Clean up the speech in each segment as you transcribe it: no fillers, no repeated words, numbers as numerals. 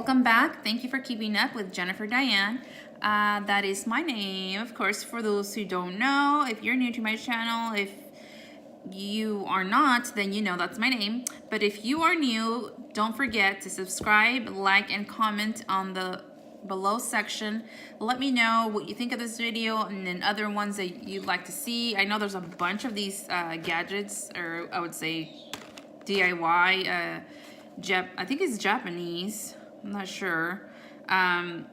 welcome back. Thank you for keeping up with Jennifer Diane. That is my name, of course, for those who don't know. If you're new to my channel, if you are not, then you know that's my name. But if you are new, don't forget to subscribe, like, and comment on the below section. Let me know what you think of this video and then other ones that you'd like to see. I know there's a bunch of these gadgets, or I would say DIY. I think it's Japanese. I'm not sure. I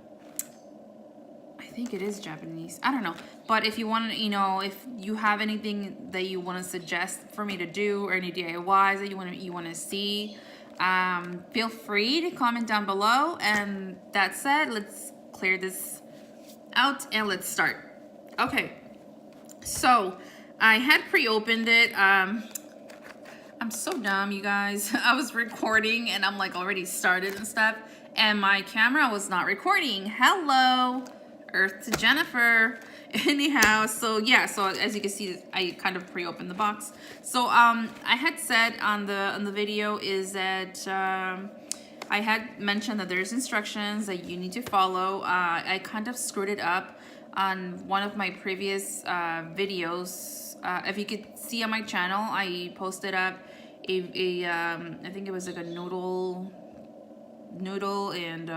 think it is Japanese. I don't know. But if you want to, if you have anything that you want to suggest for me to do, or any DIYs that you want to see, feel free to comment down below. And that said, let's clear this out and let's start. Okay. So I had pre-opened it. I'm so dumb, you guys. I was recording and I'm like already started and stuff, and my camera was not recording. Hello, Earth to Jennifer. Anyhow, so yeah, so as you can see, I kind of pre-opened the box. So I had said on the video is that I had mentioned that there's instructions that you need to follow. I kind of screwed it up on one of my previous videos. If you could see on my channel, I posted up I think it was like a noodle and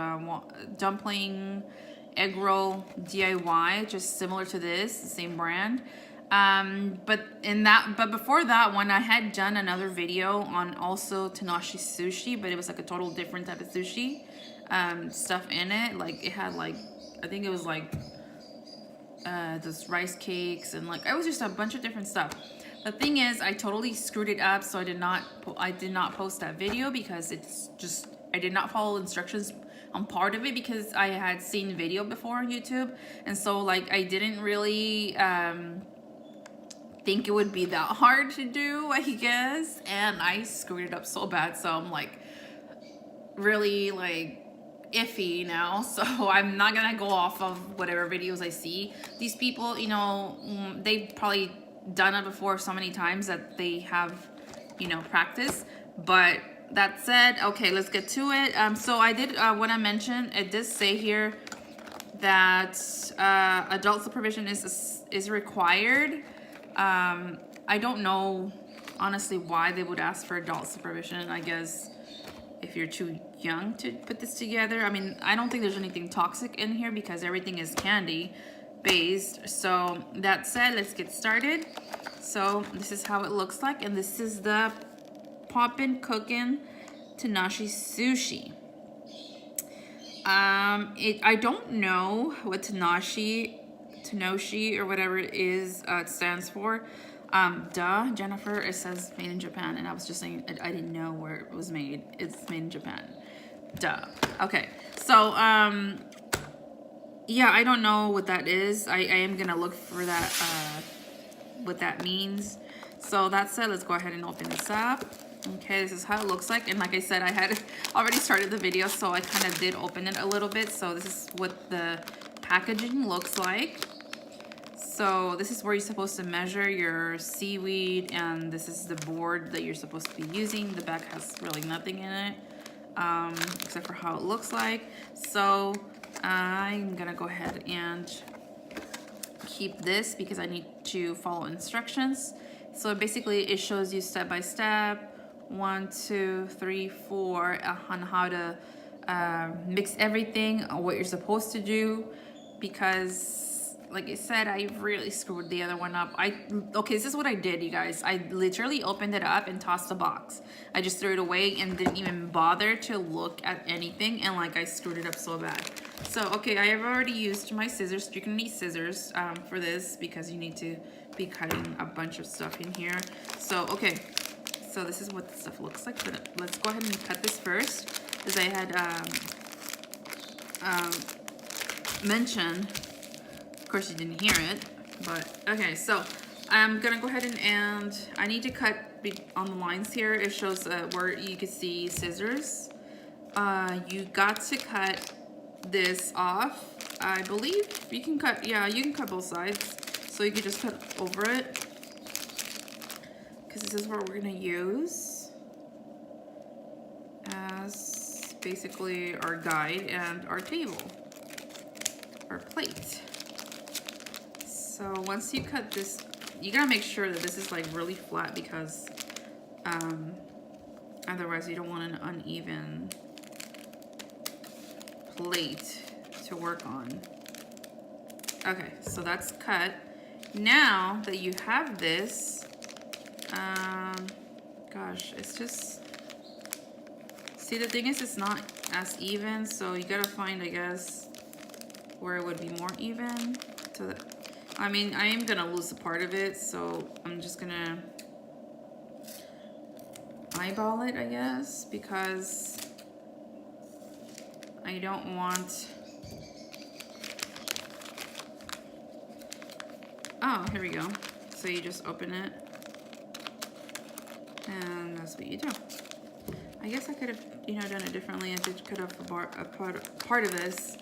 dumpling egg roll DIY, just similar to this, the same brand. But before that one, I had done another video on also Tanoshii sushi, but it was like a total different type of sushi stuff in it. Like it had like, I think it was like this rice cakes and like it was just a bunch of different stuff. The thing is, I totally screwed it up, so I did not post that video because it's just, I did not follow instructions on part of it because I had seen the video before on YouTube, and so like I didn't really think it would be that hard to do, I guess, and I screwed it up so bad, so I'm like really like iffy now. So I'm not gonna go off of whatever videos I see. These people, they've probably done it before so many times that they have, practice. But that said, okay, let's get to it. So I did what I mentioned. It does say here that adult supervision is required. I don't know honestly why they would ask for adult supervision. I guess if you're too young to put this together. I mean, I don't think there's anything toxic in here because everything is candy based. So that said, let's get started. So this is how it looks like, and this is the POPIN'COOKING Tanoshii sushi. I don't know what Tanoshii or whatever it is it stands for. Jennifer, it says made in Japan, and I was just saying I didn't know where it was made. It's made in Japan. Duh. Okay, so yeah, I don't know what that is. I am gonna look for that, what that means. So that said, let's go ahead and open this up. Okay, this is how it looks like, and like I said, I had already started the video, so I kind of did open it a little bit. So this is what the packaging looks like. So this is where you're supposed to measure your seaweed, and this is the board that you're supposed to be using. The back has really nothing in it, except for how it looks like. So I'm gonna go ahead and keep this because I need to follow instructions. So basically it shows you step by step, 1, 2, 3, 4, on how to mix everything, what you're supposed to do, because like I said, I really screwed the other one up. Okay, this is what I did, you guys. I literally opened it up and tossed the box. I just threw it away and didn't even bother to look at anything, and like I screwed it up so bad. So, okay, I have already used my scissors. You're gonna need scissors for this because you need to be cutting a bunch of stuff in here. So, okay, so this is what the stuff looks like. But let's go ahead and cut this first, as I had mentioned. Of course, you didn't hear it, but okay. So I'm gonna go ahead and I need to cut on the lines here. It shows where you can see scissors. You got to cut this off. I believe you can cut. Yeah, you can cut both sides. So you can just cut over it, because this is what we're gonna use as basically our guide and our table, our plate. So once you cut this, you gotta make sure that this is like really flat because otherwise you don't want an uneven plate to work on. Okay, so that's cut. Now that you have this, gosh, it's just, see, the thing is it's not as even, so you gotta find, I guess, where it would be more even. So that, I mean, I am gonna lose a part of it, so I'm just gonna eyeball it, I guess, because I don't want, oh, here we go. So you just open it, and that's what you do. I guess I could have, you know, done it differently and just cut off a part of this,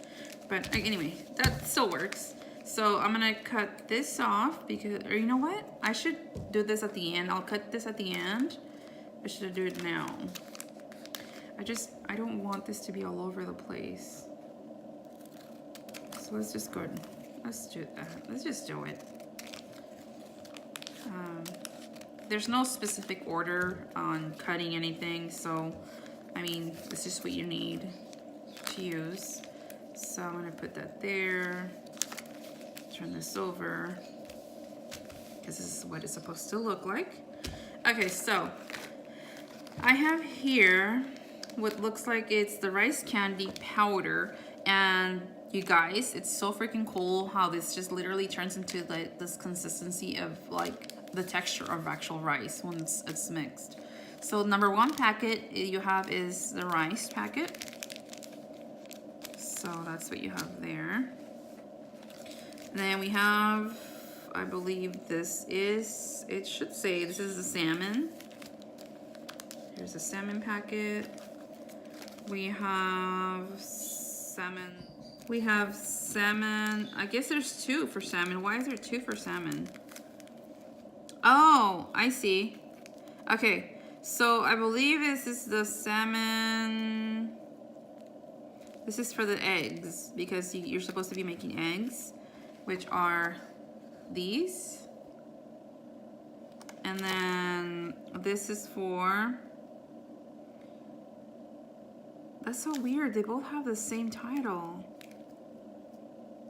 but anyway, that still works. So I'm gonna cut this off because, or you know what? I should do this at the end. I'll cut this at the end. I should do it now. I don't want this to be all over the place. So let's just go ahead. Let's do that. Let's just do it. There's no specific order on cutting anything, so I mean, it's just what you need to use. So I'm gonna put that there. Turn this over, because this is what it's supposed to look like. Okay, so I have here what looks like it's the rice candy powder, and you guys, it's so freaking cool how this just literally turns into like this consistency of like the texture of actual rice once it's mixed. So number one packet you have is the rice packet. So that's what you have there. And then we have, I believe this is, it should say this is the salmon. Here's a salmon packet. We have salmon. We have salmon. I guess there's two for salmon. Why is there two for salmon? Oh, I see. Okay, so I believe this is the salmon. This is for the eggs because you're supposed to be making eggs, which are these. And then this is for, that's so weird. They both have the same title.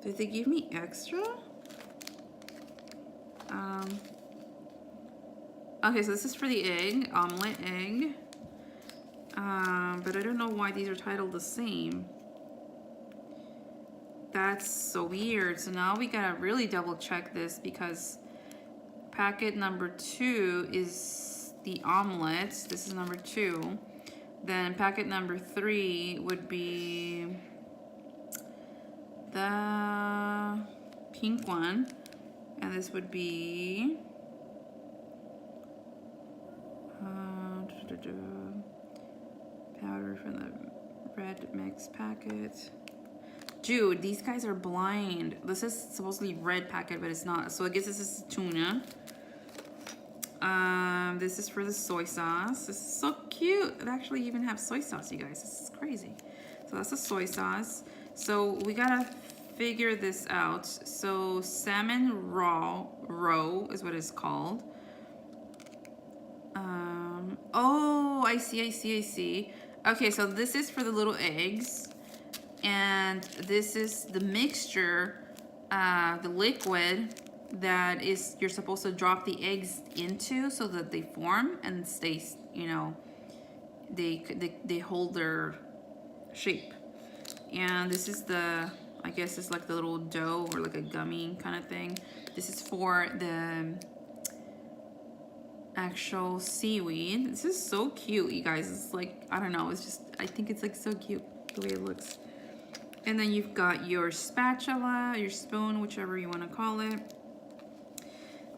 Did they give me extra? Okay, so this is for the egg, omelet egg. But I don't know why these are titled the same. That's so weird. So now we gotta really double check this because packet number 2 is the omelet. This is number 2. Then packet number 3 would be the pink one. And this would be powder from the red mix packet. Dude, these guys are blind. This is supposedly red packet, but it's not. So I guess this is tuna. This is for the soy sauce. This is so cute. It actually even have soy sauce, you guys. This is crazy. So that's the soy sauce. So we gotta figure this out. So salmon roe is what it's called. Oh, I see. Okay, so this is for the little eggs. And this is the mixture, the liquid that is you're supposed to drop the eggs into so that they form and stay, you know, they hold their shape. And this is the, I guess it's like the little dough or like a gummy kind of thing. This is for the actual seaweed. This is so cute, you guys. It's like, I don't know, it's just, I think it's like so cute the way it looks. And then you've got your spatula, your spoon, whichever you want to call it.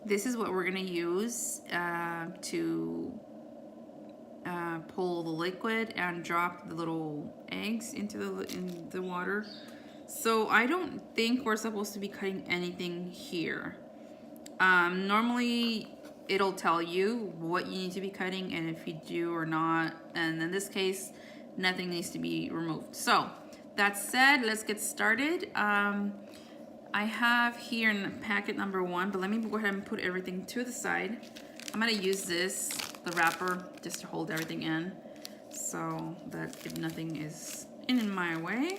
This is what we're gonna use to pull the liquid and drop the little eggs into the water. So I don't think we're supposed to be cutting anything here. Normally it'll tell you what you need to be cutting and if you do or not. And in this case, nothing needs to be removed. So that said, let's get started. I have here in packet number 1, but let me go ahead and put everything to the side. I'm gonna use this, the wrapper, just to hold everything in so that nothing is in my way.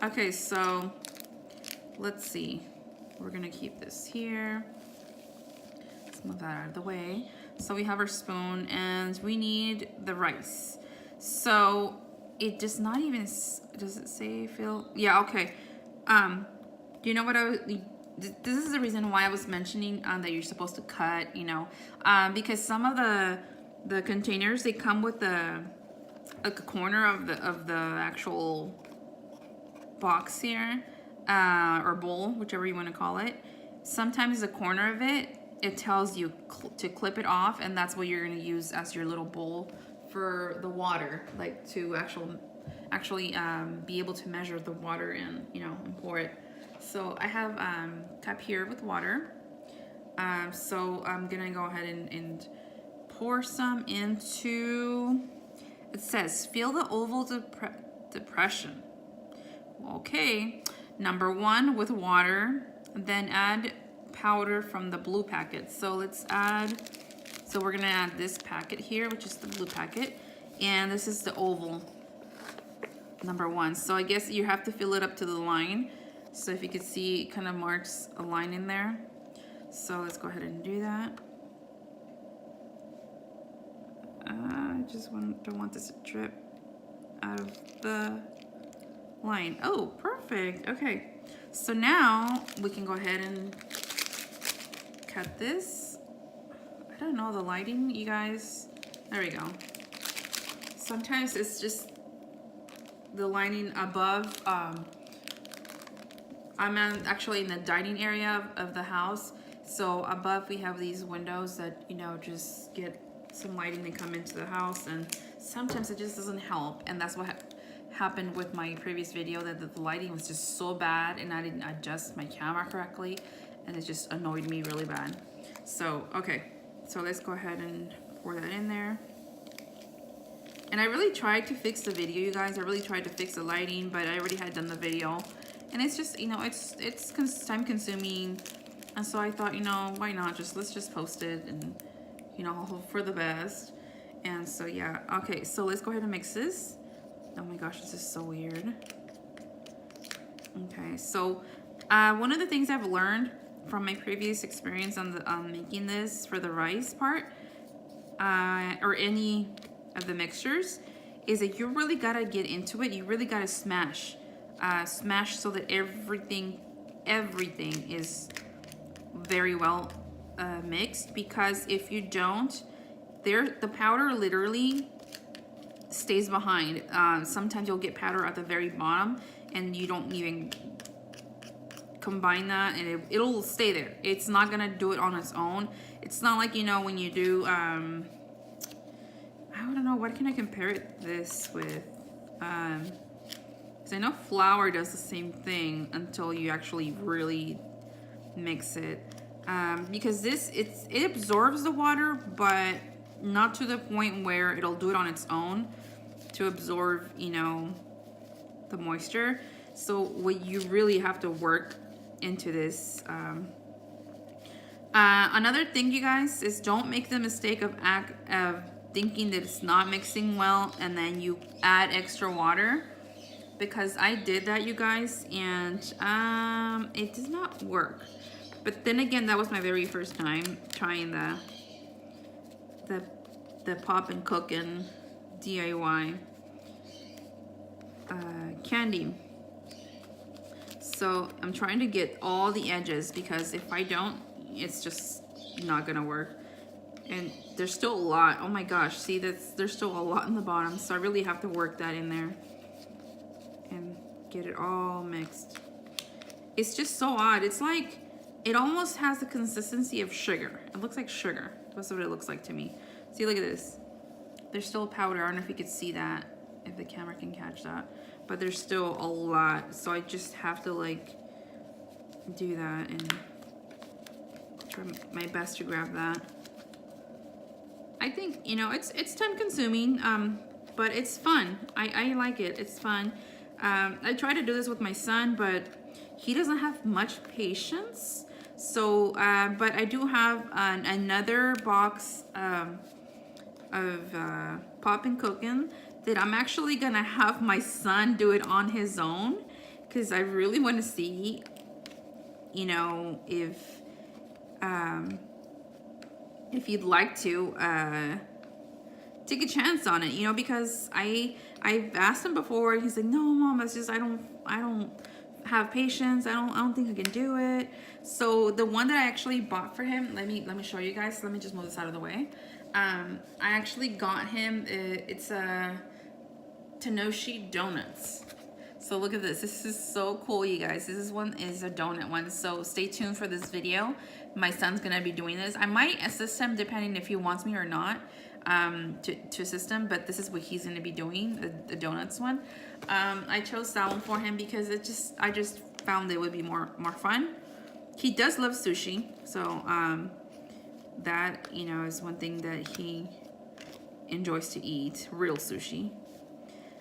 Okay, so let's see. We're gonna keep this here. Let's move that out of the way. So we have our spoon and we need the rice. So it does not even, does it say fill? Yeah, okay. You know what this is the reason why I was mentioning that you're supposed to cut, you know, because some of the containers, they come with a corner of the actual box here, or bowl, whichever you want to call it. Sometimes the corner of it tells you to clip it off, and that's what you're going to use as your little bowl for the water, like to actually be able to measure the water and, you know, and pour it. So I have cup here with water. So I'm gonna go ahead and pour some into, it says, feel the oval depression. Okay, number 1 with water, then add powder from the blue packet. So let's add, so we're gonna add this packet here, which is the blue packet, and this is the oval, number 1. So I guess you have to fill it up to the line. So if you could see, it kind of marks a line in there. So let's go ahead and do that. I just don't want this to drip out of the line. Oh, perfect. Okay. So now we can go ahead and cut this. I don't know the lighting, you guys. There we go. Sometimes it's just the lining above. I'm actually in the dining area of the house. So above we have these windows that, you know, just get some lighting to come into the house, and sometimes it just doesn't help. And that's what happened with my previous video, that the lighting was just so bad and I didn't adjust my camera correctly, and it just annoyed me really bad. So, okay, so let's go ahead and pour that in there. And I really tried to fix the video, you guys. I really tried to fix the lighting, but I already had done the video. And it's just, you know, it's time consuming. And so I thought, you know, why not? Let's just post it and, you know, hope for the best. And so, yeah. Okay, so let's go ahead and mix this. Oh my gosh, this is so weird. Okay, so one of the things I've learned from my previous experience on making this for the rice part, or any of the mixtures, is that you really gotta get into it. You really gotta smash so that everything is very well mixed, because if you don't, the powder literally stays behind. Sometimes you'll get powder at the very bottom and you don't even combine that, and it'll stay there. It's not gonna do it on its own. It's not like, you know, when you do I don't know, what can I compare this with? Because I know flour does the same thing until you actually really mix it. Because it absorbs the water, but not to the point where it'll do it on its own to absorb, you know, the moisture. So what you really have to work into this. Another thing, you guys, is don't make the mistake of thinking that it's not mixing well and then you add extra water, because I did that, you guys, and it does not work. But then again, that was my very first time trying the POPIN'COOKING DIY candy. So I'm trying to get all the edges, because if I don't, it's just not gonna work. And there's still a lot. Oh my gosh, see, there's still a lot in the bottom, so I really have to work that in there and get it all mixed. It's just so odd. It's like, it almost has the consistency of sugar. It looks like sugar. That's what it looks like to me. See, look at this. There's still powder. I don't know if you could see that, if the camera can catch that, but there's still a lot. So I just have to like do that and try my best to grab that. I think, you know, it's time consuming. but it's fun. I like it. It's fun. I try to do this with my son, but he doesn't have much patience. So, but I do have another box of Poppin' Cooking that I'm actually gonna have my son do it on his own, because I really want to see, you know, if you'd like to take a chance on it, you know, because I've asked him before. He's like, no, Mom, it's just I don't have patience. I don't think I can do it. So the one that I actually bought for him, let me show you guys. Let me just move this out of the way. I actually got him. It's a Tanoshii donuts. So look at this. This is so cool, you guys. This one is a donut one. So stay tuned for this video. My son's gonna be doing this. I might assist him depending if he wants me or not, to assist him. But this is what he's gonna be doing, the donuts one. I chose that one for him because I just found it would be more fun. He does love sushi, so that, you know, is one thing that he enjoys to eat, real sushi.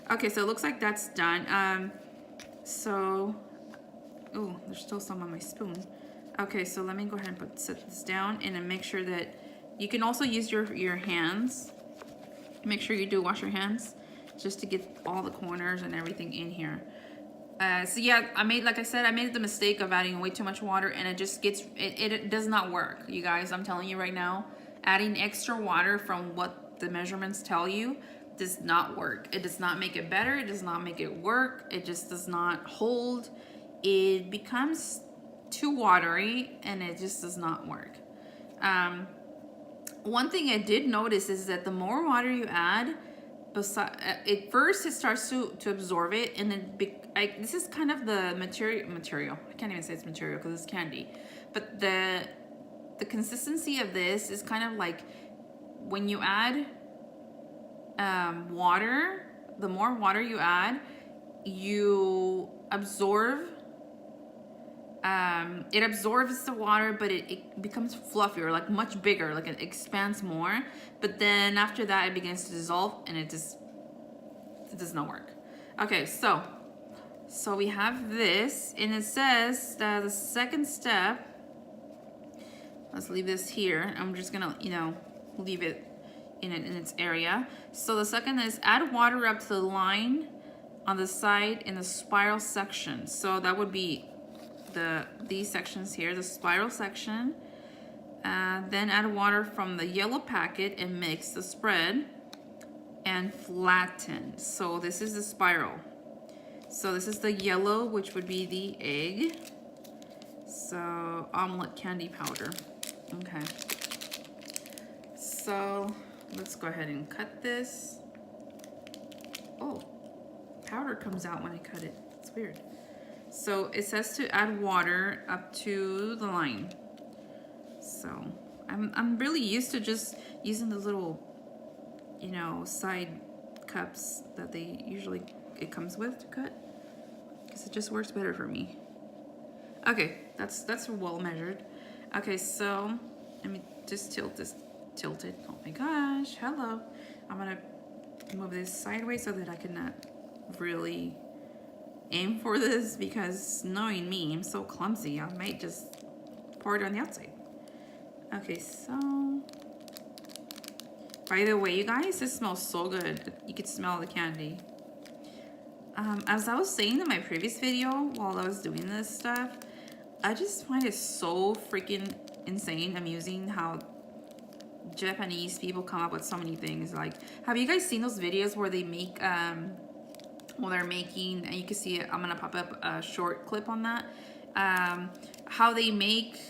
Okay, so it looks like that's done. So, oh, there's still some on my spoon. Okay, so let me go ahead and set this down and then make sure that you can also use your hands. Make sure you do wash your hands just to get all the corners and everything in here. So yeah, like I said, I made the mistake of adding way too much water, and it just gets, it does not work, you guys. I'm telling you right now, adding extra water from what the measurements tell you does not work. It does not make it better. It does not make it work. It just does not hold. It becomes too watery, and it just does not work. One thing I did notice is that the more water you add, at first it starts to absorb it, and then this is kind of the material. I can't even say it's material because it's candy, but the consistency of this is kind of like when you add water. The more water you add, you absorb. It absorbs the water, but it becomes fluffier, like much bigger, like it expands more. But then after that, it begins to dissolve, and it does not work. Okay, so we have this, and it says that the second step. Let's leave this here. I'm just gonna, you know, leave it in its area. So the second is add water up to the line on the side in the spiral section. So that would be these sections here, the spiral section. Then add water from the yellow packet and mix the spread and flatten. So this is the spiral. So this is the yellow, which would be the egg. So omelet candy powder. Okay. So let's go ahead and cut this. Oh, powder comes out when I cut it. It's weird. So it says to add water up to the line. So I'm really used to just using the little, you know, side cups that it comes with to cut, because it just works better for me. Okay, that's well measured. Okay, so let me just tilt it. Oh my gosh, hello. I'm gonna move this sideways so that I can really aim for this, because knowing me, I'm so clumsy. I might just pour it on the outside. Okay, so by the way, you guys, this smells so good. You could smell the candy. As I was saying in my previous video while I was doing this stuff, I just find it so freaking insane, amusing how Japanese people come up with so many things. Like, have you guys seen those videos where they make well, they're making, and you can see it, I'm gonna pop up a short clip on that, how they make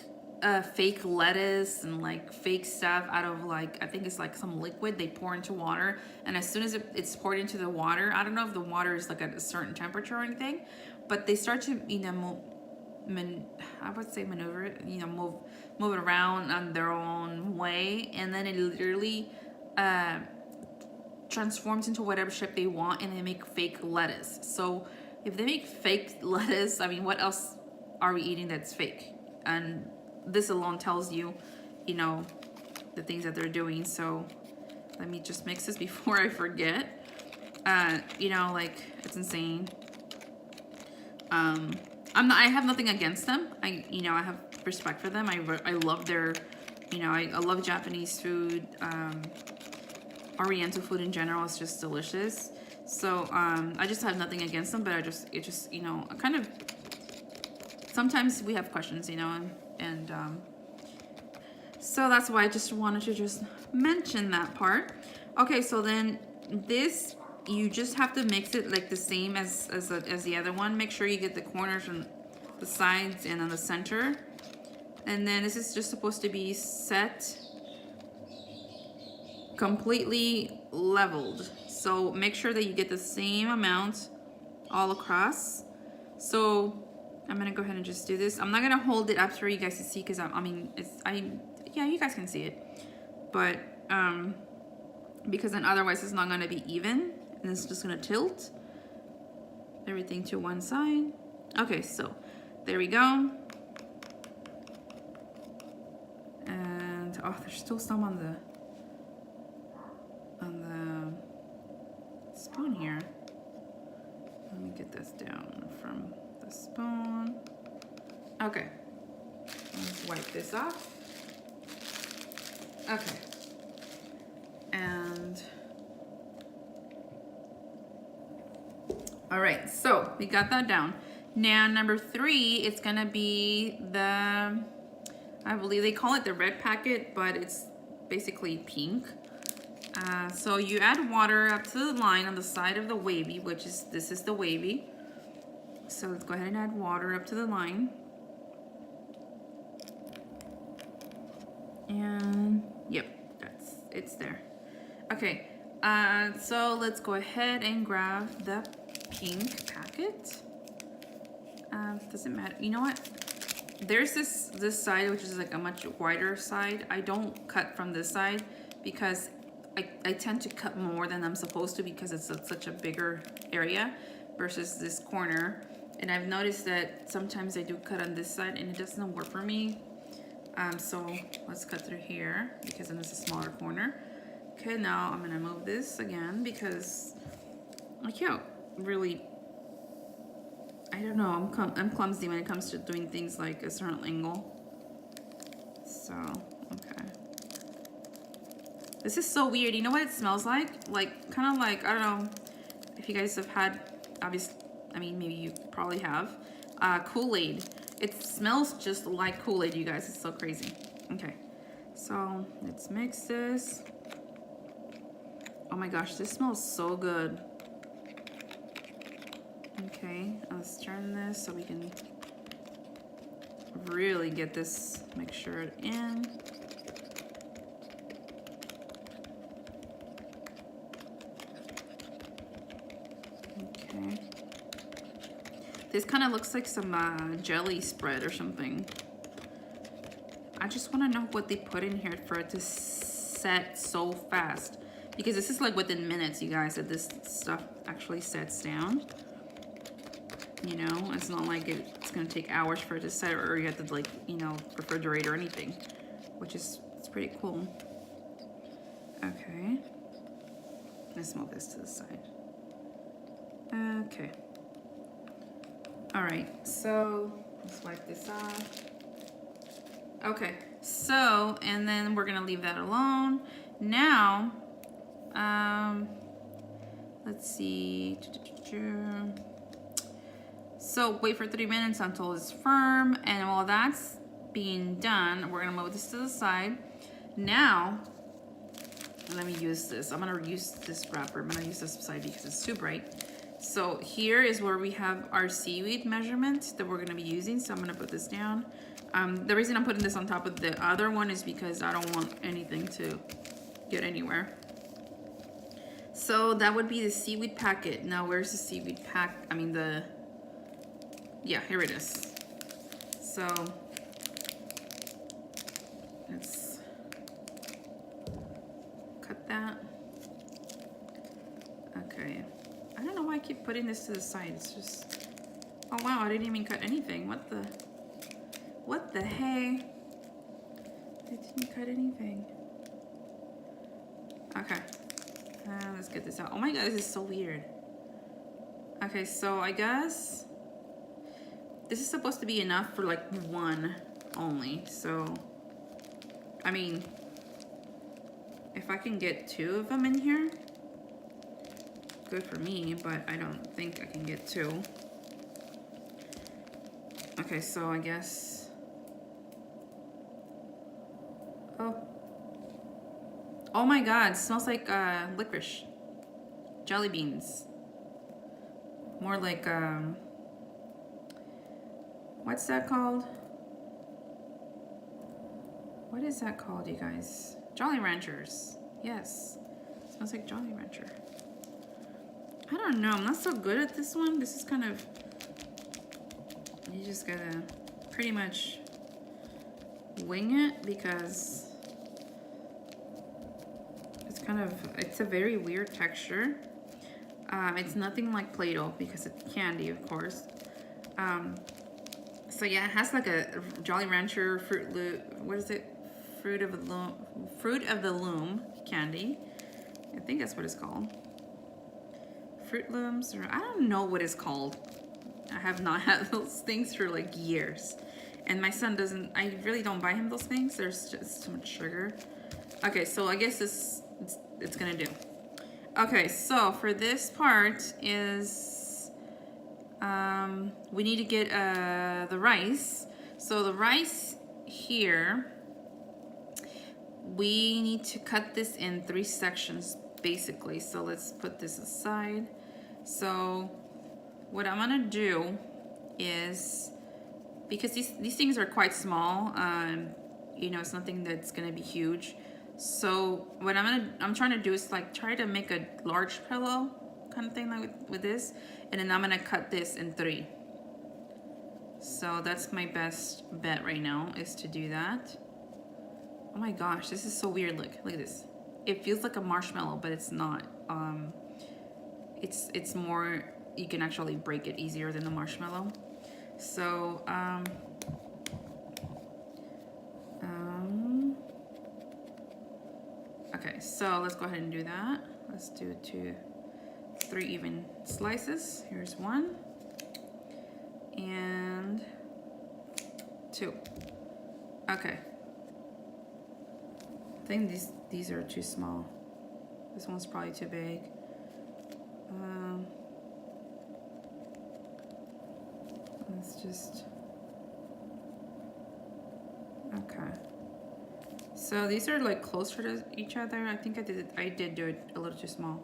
fake lettuce and like fake stuff out of, like, I think it's like some liquid they pour into water, and as soon as it's poured into the water, I don't know if the water is like at a certain temperature or anything, but they start to, you know, I would say maneuver it, you know, move it around on their own way, and then it literally transforms into whatever shape they want, and they make fake lettuce. So if they make fake lettuce, I mean, what else are we eating that's fake? And this alone tells you, you know, the things that they're doing. So let me just mix this before I forget. You know, like, it's insane. I have nothing against them. You know, I have respect for them. I love their, you know, I love Japanese food. Oriental food in general is just delicious. So, I just have nothing against them, but it just, you know, kind of, sometimes we have questions, you know, and so that's why I just wanted to just mention that part. Okay, so then this, you just have to mix it like the same as the other one. Make sure you get the corners and the sides and on the center. And then this is just supposed to be set completely leveled. So make sure that you get the same amount all across. So I'm gonna go ahead and just do this. I'm not gonna hold it up for you guys to see because yeah, you guys can see it. But because then otherwise it's not gonna be even and it's just gonna tilt everything to one side. Okay, so there we go. And oh, there's still some on the spoon here. Let me get this down from the spoon. Okay, let's wipe this off. Okay, and all right, so we got that down. Now number 3, it's gonna be the, I believe they call it the red packet, but it's basically pink. So you add water up to the line on the side of the wavy, which is, this is the wavy. So let's go ahead and add water up to the line. And yep, it's there. Okay, so let's go ahead and grab the pink packet. Doesn't matter, you know what? There's this side, which is like a much wider side. I don't cut from this side because I tend to cut more than I'm supposed to because it's such a bigger area versus this corner. And I've noticed that sometimes I do cut on this side and it doesn't work for me. So let's cut through here because then it's a smaller corner. Okay, now I'm gonna move this again because I can't really, I don't know, I'm clumsy when it comes to doing things like a certain angle. So, okay. This is so weird. You know what it smells like? Like, kind of like, I don't know if you guys have had, obviously, I mean, maybe you probably have, Kool-Aid. It smells just like Kool-Aid, you guys. It's so crazy. Okay, so let's mix this. Oh my gosh, this smells so good. Okay, let's turn this so we can really get this mixture in. Okay. This kind of looks like some jelly spread or something. I just want to know what they put in here for it to set so fast. Because this is like within minutes, you guys, that this stuff actually sets down. You know, it's not like it's going to take hours for it to set, or you have to, like, you know, refrigerate or anything. Which is, it's pretty cool. Okay. Let's move this to the side. Okay. Alright, so let's wipe this off. Okay, so, and then we're gonna leave that alone. Now, let's see. So wait for 3 minutes until it's firm, and while that's being done, we're gonna move this to the side. Now, let me use this. I'm gonna use this wrapper. I'm gonna use this side because it's too bright. So here is where we have our seaweed measurement that we're gonna be using. So I'm gonna put this down. The reason I'm putting this on top of the other one is because I don't want anything to get anywhere. So that would be the seaweed packet. Now where's the seaweed pack? I mean yeah, here it is. So let's cut that. Okay. I don't know why I keep putting this to the side. It's just, oh wow, I didn't even cut anything. What the hey? I didn't cut anything. Okay. let's get this out. Oh my god, this is so weird. Okay, so I guess this is supposed to be enough for like one only. So, I mean, if I can get 2 of them in here, good for me, but I don't think I can get 2. Okay, so I guess, oh my god, it smells like licorice. Jelly beans. More like, what's that called? What is that called, you guys? Jolly Ranchers. Yes. It smells like Jolly Rancher. I don't know. I'm not so good at this one. This is kind of... You just gotta pretty much wing it because it's kind of... It's a very weird texture. It's nothing like Play-Doh because it's candy, of course. So yeah, it has like a Jolly Rancher Fruit Loop. What is it? Fruit of the Loom candy. I think that's what it's called. Fruit Looms, or I don't know what it's called. I have not had those things for like years. And my son doesn't, I really don't buy him those things. There's just too much sugar. Okay, so I guess it's gonna do. Okay, so for this part is, we need to get the rice. So the rice here, we need to cut this in 3 sections basically. So let's put this aside. So what I'm gonna do is, because these things are quite small, you know, it's nothing that's gonna be huge. So what I'm trying to do is like try to make a large pillow kind of thing like with this, and then I'm gonna cut this in 3. So that's my best bet right now, is to do that. Oh my gosh, this is so weird. Look at this. It feels like a marshmallow, but it's not. It's more, you can actually break it easier than the marshmallow. So okay, so let's go ahead and do that. Let's do 3 even slices. Here's 1 and 2. Okay. I think these are too small. This one's probably too big. Let's just, okay. So these are like closer to each other. I think I did do it a little too small,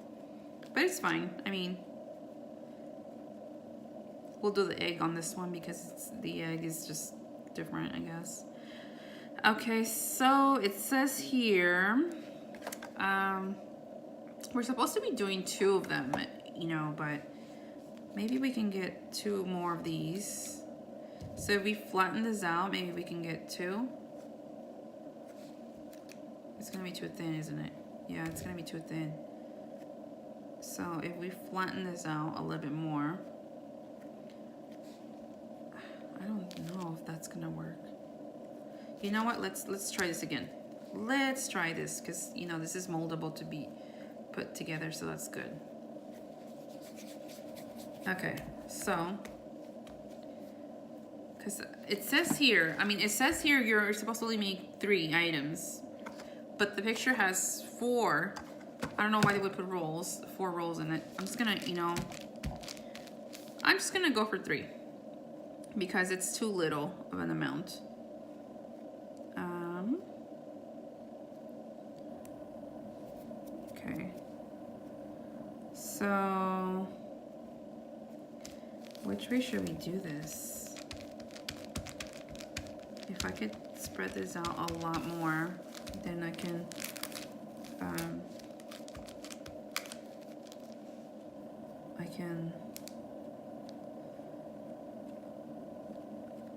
but it's fine. I mean, we'll do the egg on this one because the egg is just different, I guess. Okay, so it says here, we're supposed to be doing 2 of them, you know, but maybe we can get 2 more of these. So if we flatten this out, maybe we can get 2. It's gonna be too thin, isn't it? Yeah, it's gonna be too thin. So if we flatten this out a little bit more, I don't know if that's gonna work. You know what? Let's try this again. Let's try this because, you know, this is moldable to be put together, so that's good. Okay, so because it says here, I mean, it says here you're supposed to only make 3 items, but the picture has 4. I don't know why they would put 4 rolls in it. I'm just gonna, you know, I'm just gonna go for 3 because it's too little of an amount. Okay. So, which way should we do this? If I could spread this out a lot more, then I can,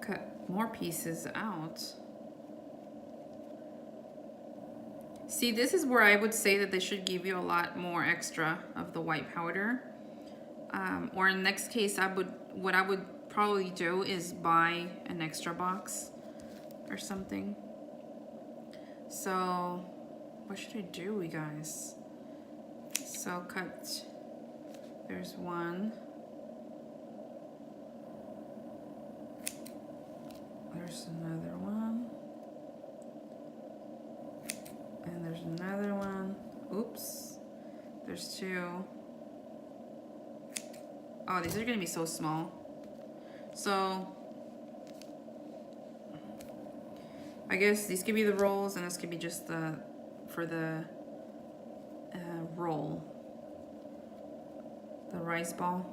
cut more pieces out. See, this is where I would say that they should give you a lot more extra of the white powder. Or in the next case, what I would probably do is buy an extra box or something. So, what should I do, you guys? So cut, there's one. There's another one. And there's another one. Oops. There's two. Oh, these are gonna be so small. So, I guess these could be the rolls and this could be just for the roll. The rice ball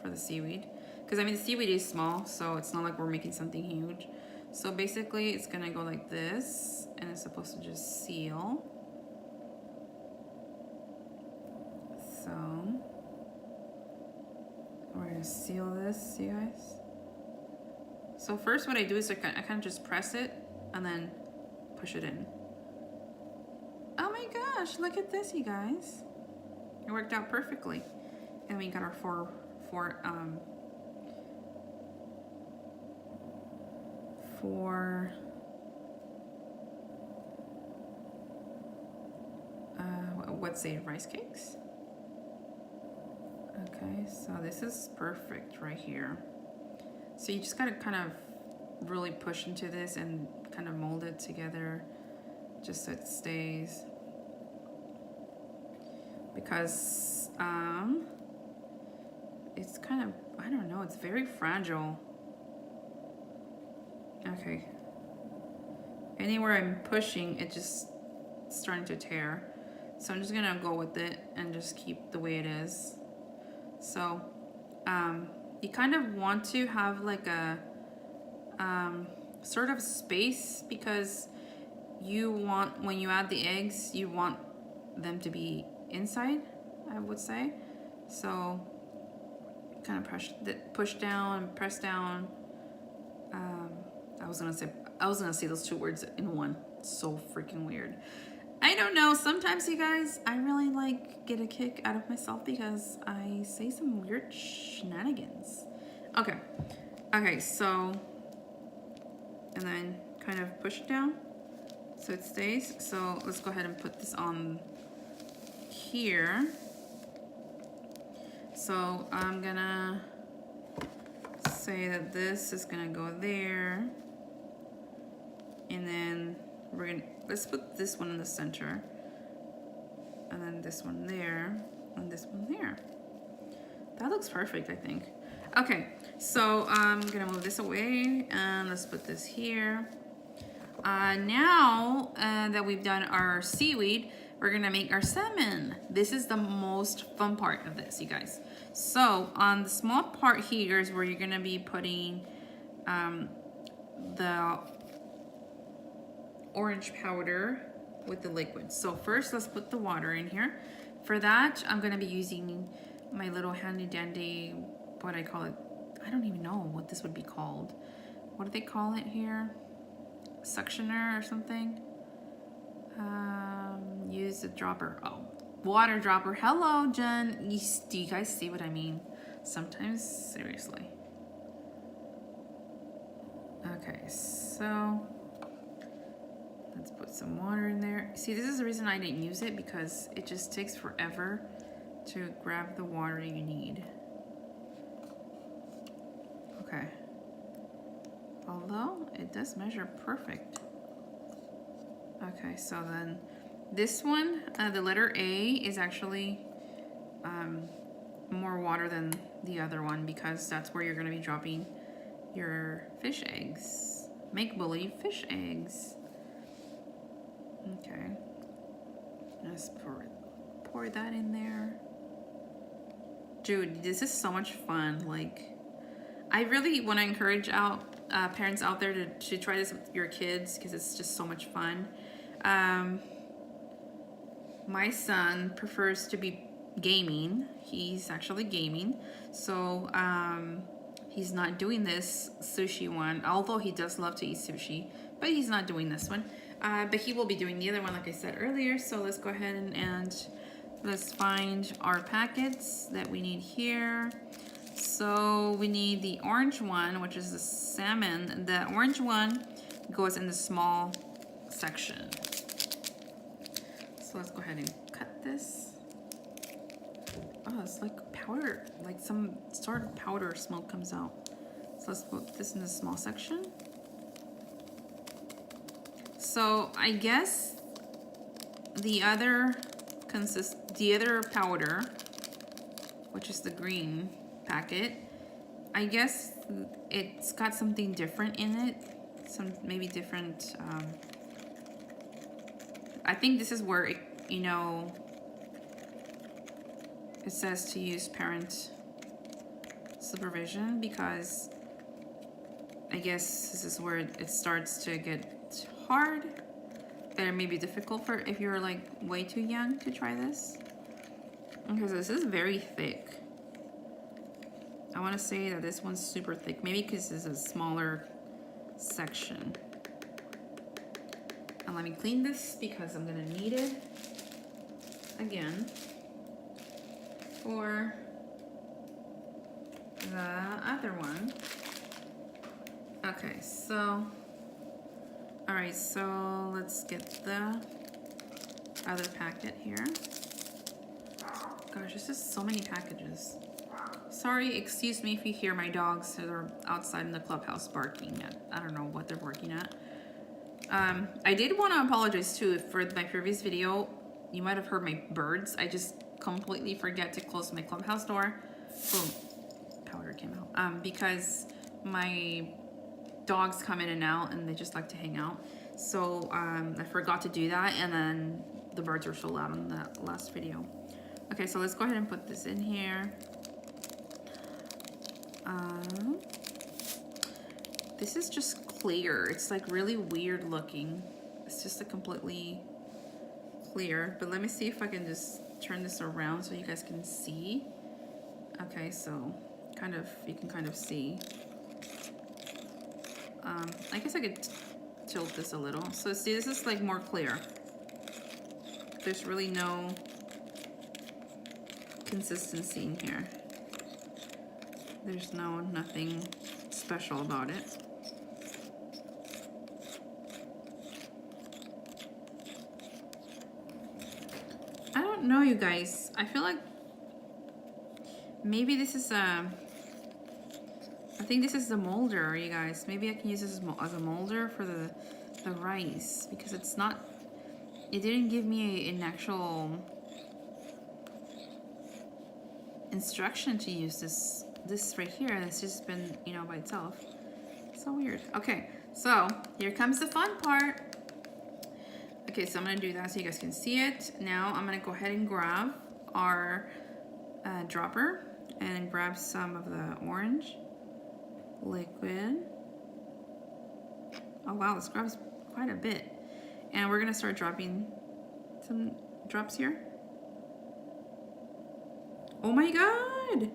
for the seaweed. Because I mean the seaweed is small, so it's not like we're making something huge. So basically it's gonna go like this and it's supposed to just seal. So we're gonna seal this, you guys. So first what I do is I kind of just press it and then push it in. Oh my gosh, look at this, you guys. It worked out perfectly. And we got our four what's it, rice cakes? Okay, so this is perfect right here. So you just gotta kind of really push into this and kind of mold it together just so it stays. Because it's kind of, I don't know, it's very fragile. Okay. Anywhere I'm pushing, it just starting to tear. So I'm just gonna go with it and just keep the way it is. So you kind of want to have like a sort of space because you want, when you add the eggs, you want them to be inside, I would say. So kind of push down, press down. I was gonna say those two words in one. It's so freaking weird. I don't know. Sometimes, you guys, I really get a kick out of myself because I say some weird shenanigans. Okay, so, and then kind of push it down so it stays. So let's go ahead and put this on here. So I'm gonna say that this is gonna go there, and then let's put this one in the center, and then this one there, and this one there. That looks perfect, I think. Okay, so I'm gonna move this away, and let's put this here. Now that we've done our seaweed, we're gonna make our salmon. This is the most fun part of this, you guys. So on the small part here is where you're gonna be putting the orange powder with the liquid. So first let's put the water in here. For that, I'm gonna be using my little handy dandy, what I call it, I don't even know what this would be called. What do they call it here? Suctioner or something? Use a dropper. Oh, water dropper. Hello, Jen. Do you guys see what I mean? Sometimes, seriously. Okay, so let's put some water in there. See, this is the reason I didn't use it, because it just takes forever to grab the water you need. Okay. Although it does measure perfect. Okay, so then this one, the letter A, is actually more water than the other one, because that's where you're going to be dropping your fish eggs. Make-believe fish eggs. Okay. Just pour that in there. Dude, this is so much fun. Like, I really want to encourage parents out there to try this with your kids, because it's just so much fun. My son prefers to be gaming. He's actually gaming. So he's not doing this sushi one, although he does love to eat sushi, but he's not doing this one. But he will be doing the other one, like I said earlier. So let's go ahead and let's find our packets that we need here. So we need the orange one, which is the salmon. The orange one goes in the small section. So let's go ahead and cut this. Oh, it's like powder, like some sort of powder smoke comes out. So let's put this in the small section. So I guess the other powder, which is the green packet, I guess it's got something different in it. Some maybe different, I think this is where it, you know, it says to use parent supervision, because I guess this is where it starts to get hard. That it may be difficult for if you're like way too young to try this. Okay, so this is very thick. I want to say that this one's super thick, maybe because this is a smaller section. And let me clean this because I'm gonna need it again for the other one. Okay, so all right, so let's get the other packet here. Gosh, there's just so many packages. Sorry, excuse me if you hear my dogs that are outside in the clubhouse barking at, I don't know what they're barking at. I did want to apologize too for my previous video. You might have heard my birds. I just completely forget to close my clubhouse door. Boom, powder came out. Because my dogs come in and out and they just like to hang out. So I forgot to do that, and then the birds were so loud in that last video. Okay, so let's go ahead and put this in here. This is just clear. It's like really weird looking. It's just a completely clear, but let me see if I can just turn this around so you guys can see. Okay, so kind of, you can kind of see. I guess I could tilt this a little. So see, this is like more clear. There's really no consistency in here. There's nothing special about it. I don't know, you guys. I feel like maybe this is I think this is the molder, you guys. Maybe I can use this as a molder for the rice, because it's not, it didn't give me an actual instruction to use this right here. It's just been, you know, by itself. So weird. Okay, so here comes the fun part. Okay, so I'm gonna do that so you guys can see it. Now I'm gonna go ahead and grab our dropper and grab some of the orange liquid. Oh wow, this grabs quite a bit. And we're gonna start dropping some drops here. Oh my god!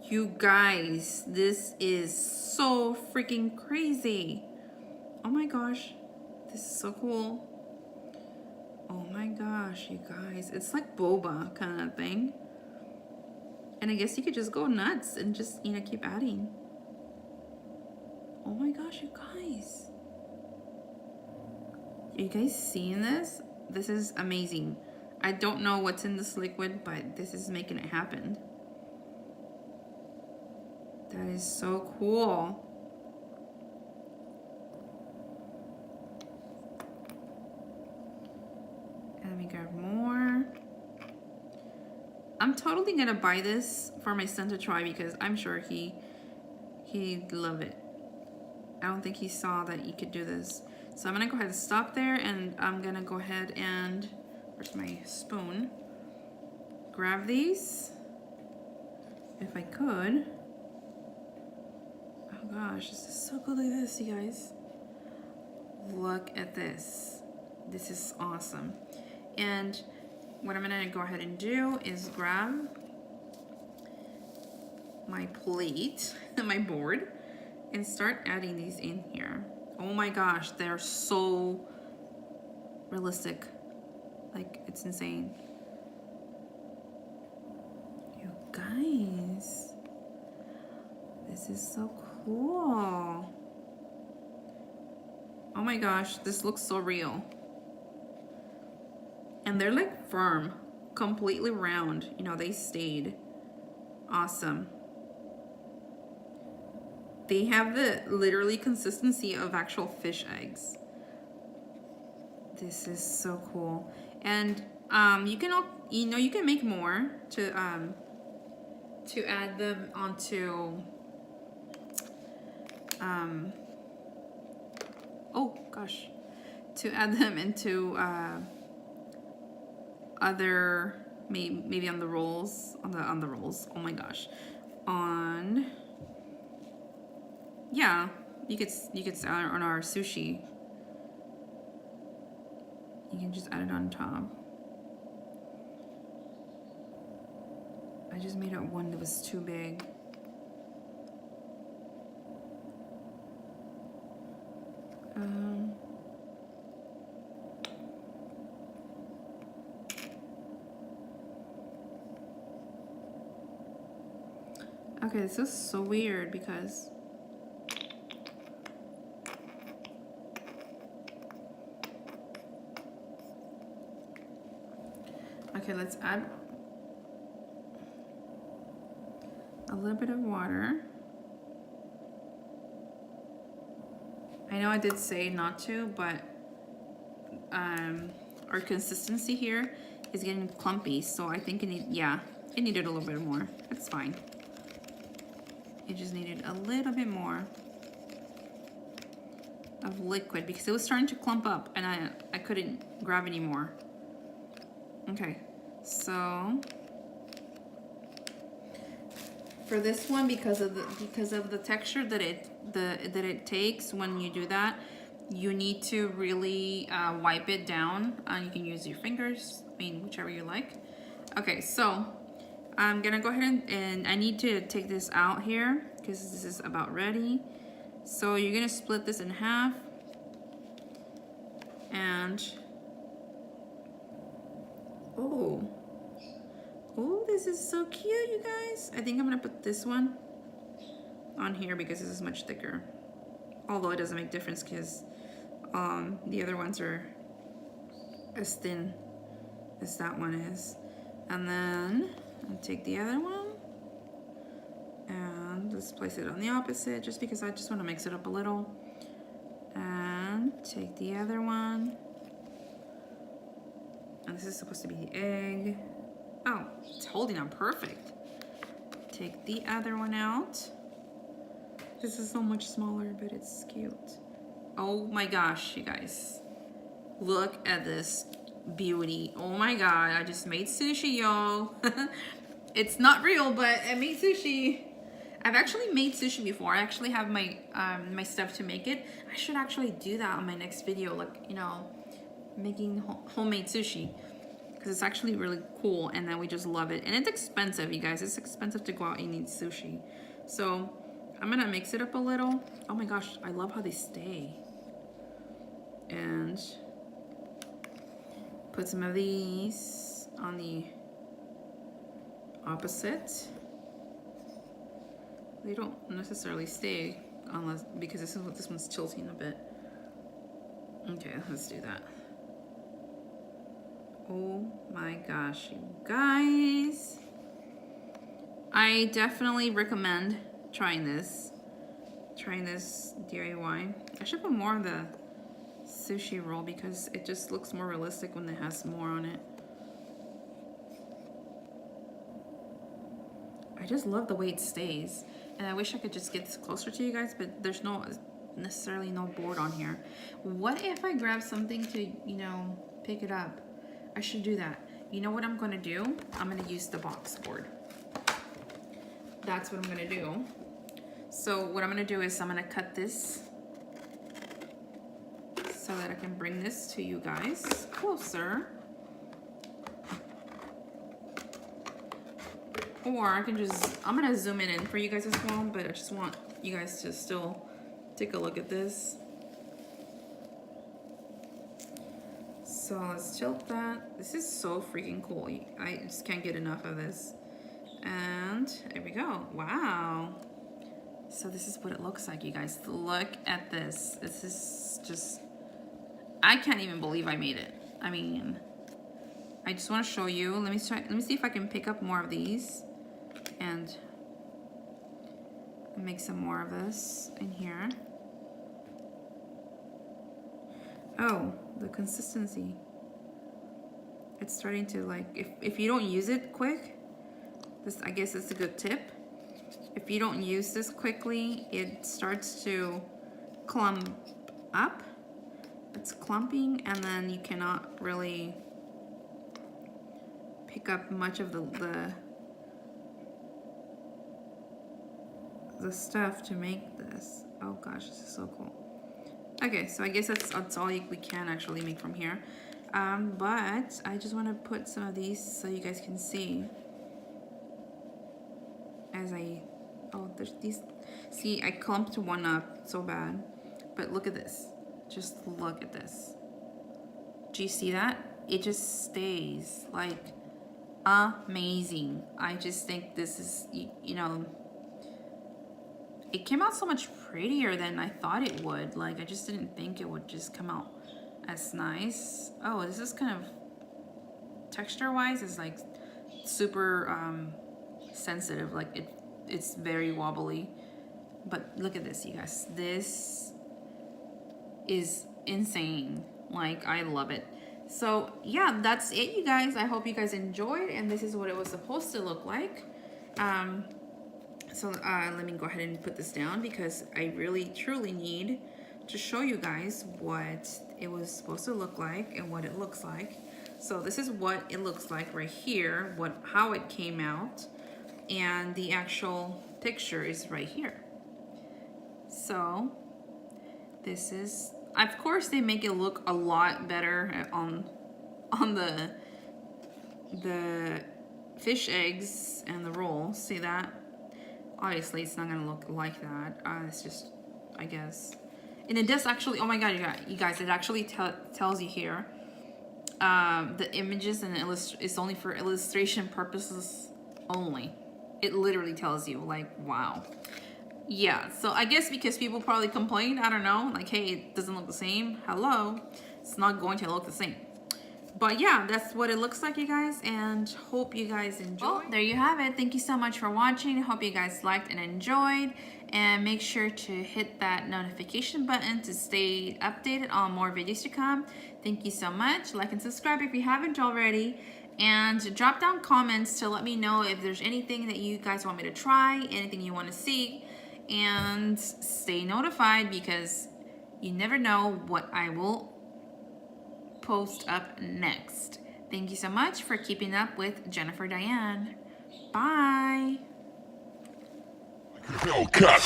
You guys, this is so freaking crazy. Oh my gosh, this is so cool. Oh my gosh, you guys, it's like boba kind of thing. And I guess you could just go nuts and just, you know, keep adding. Oh my gosh, you guys. Are you guys seeing this? This is amazing. I don't know what's in this liquid, but this is making it happen. That is so cool. And let me grab more. I'm totally gonna buy this for my son to try, because I'm sure he'd love it. I don't think he saw that you could do this. So I'm gonna go ahead and stop there, and I'm gonna go ahead and, where's my spoon? Grab these, if I could. Oh gosh, this is so cool. Look at this, you guys. Look at this. This is awesome. And what I'm gonna go ahead and do is grab my plate, my board, and start adding these in here. Oh my gosh, they're so realistic. Like, it's insane. You guys, this is so cool. Oh my gosh, this looks so real. And they're like firm, completely round. You know, they stayed. Awesome. They have the literally consistency of actual fish eggs. This is so cool. And you can, you know, you can make more to add them onto oh gosh, to add them into other, maybe on the rolls, on the rolls. Oh my gosh, yeah, you could start on our sushi. You can just add it on top. I just made up one that was too big. Okay, this is so weird because okay, let's add a little bit of water. I know I did say not to, but our consistency here is getting clumpy, so I think it needed a little bit more. That's fine. It just needed a little bit more of liquid because it was starting to clump up and I couldn't grab any more. Okay, so for this one, because of the texture that it takes when you do that, you need to really wipe it down. You can use your fingers, I mean, whichever you like. Okay, so I'm gonna go ahead and I need to take this out here because this is about ready. So you're gonna split this in half, and oh, this is so cute, you guys. I think I'm gonna put this one on here because this is much thicker. Although it doesn't make difference because the other ones are as thin as that one is. And then I'll take the other one and let's place it on the opposite just because I just want to mix it up a little. And take the other one. And this is supposed to be the egg. Oh, it's holding on perfect. Take the other one out. This is so much smaller, but it's cute. Oh my gosh, you guys. Look at this beauty. Oh my god, I just made sushi, y'all. It's not real, but I made sushi. I've actually made sushi before. I actually have my my stuff to make it. I should actually do that on my next video, like, you know, making homemade sushi, because it's actually really cool, and then we just love it. And it's expensive, you guys. It's expensive to go out and eat sushi. So I'm gonna mix it up a little. Oh my gosh, I love how they stay. And put some of these on the opposite. They don't necessarily stay unless, because this one's tilting a bit. Okay, let's do that. Oh my gosh, you guys. I definitely recommend trying this DIY. I should put more of the sushi roll because it just looks more realistic when it has more on it. I just love the way it stays, and I wish I could just get this closer to you guys, but there's necessarily no board on here. What if I grab something to, you know, pick it up? I should do that. You know what I'm gonna do? I'm gonna use the box board. That's what I'm gonna do. So what I'm gonna do is I'm gonna cut this so that I can bring this to you guys closer. Or I can just, I'm gonna zoom it in for you guys as well, but I just want you guys to still take a look at this. So let's tilt that. This is so freaking cool. I just can't get enough of this. And there we go. Wow. So this is what it looks like, you guys. Look at this. This is just, I can't even believe I made it. I mean, I just want to show you. Let me see if I can pick up more of these and make some more of this in here. Oh, the consistency. It's starting to like, if you don't use it quick, this, I guess it's a good tip. If you don't use this quickly, it starts to clump up. It's clumping, and then you cannot really pick up much of the stuff to make this. Oh gosh, this is so cool. Okay, so I guess that's all we can actually make from here. But I just want to put some of these so you guys can see. There's these. See, I clumped one up so bad. But look at this. Just look at this. Do you see that? It just stays like amazing. I just think this is, you know, it came out so much prettier than I thought it would. Like, I just didn't think it would just come out as nice. Oh, this is kind of texture-wise is like super sensitive. Like it's very wobbly. But look at this, you guys. This is insane. Like, I love it. So yeah, that's it, you guys. I hope you guys enjoyed, and this is what it was supposed to look like. So let me go ahead and put this down because I really truly need to show you guys what it was supposed to look like and what it looks like. So this is what it looks like right here, how it came out, and the actual picture is right here. So this is, of course, they make it look a lot better on the fish eggs and the roll. See that? Obviously, it's not gonna look like that. It's just, I guess. And it does actually, oh my god, you guys, it actually tells you here. The images and it's only for illustration purposes only. It literally tells you, like, wow. Yeah, so I guess because people probably complain, I don't know, like, hey, it doesn't look the same. Hello, it's not going to look the same. But yeah, that's what it looks like, you guys, and hope you guys enjoyed. Well, there you have it. Thank you so much for watching. Hope you guys liked and enjoyed, and make sure to hit that notification button to stay updated on more videos to come. Thank you so much. Like and subscribe if you haven't already, and drop down comments to let me know if there's anything that you guys want me to try, anything you want to see, and stay notified because you never know what I will post up next. Thank you so much for keeping up with Jennifer Diane. Bye. Cut.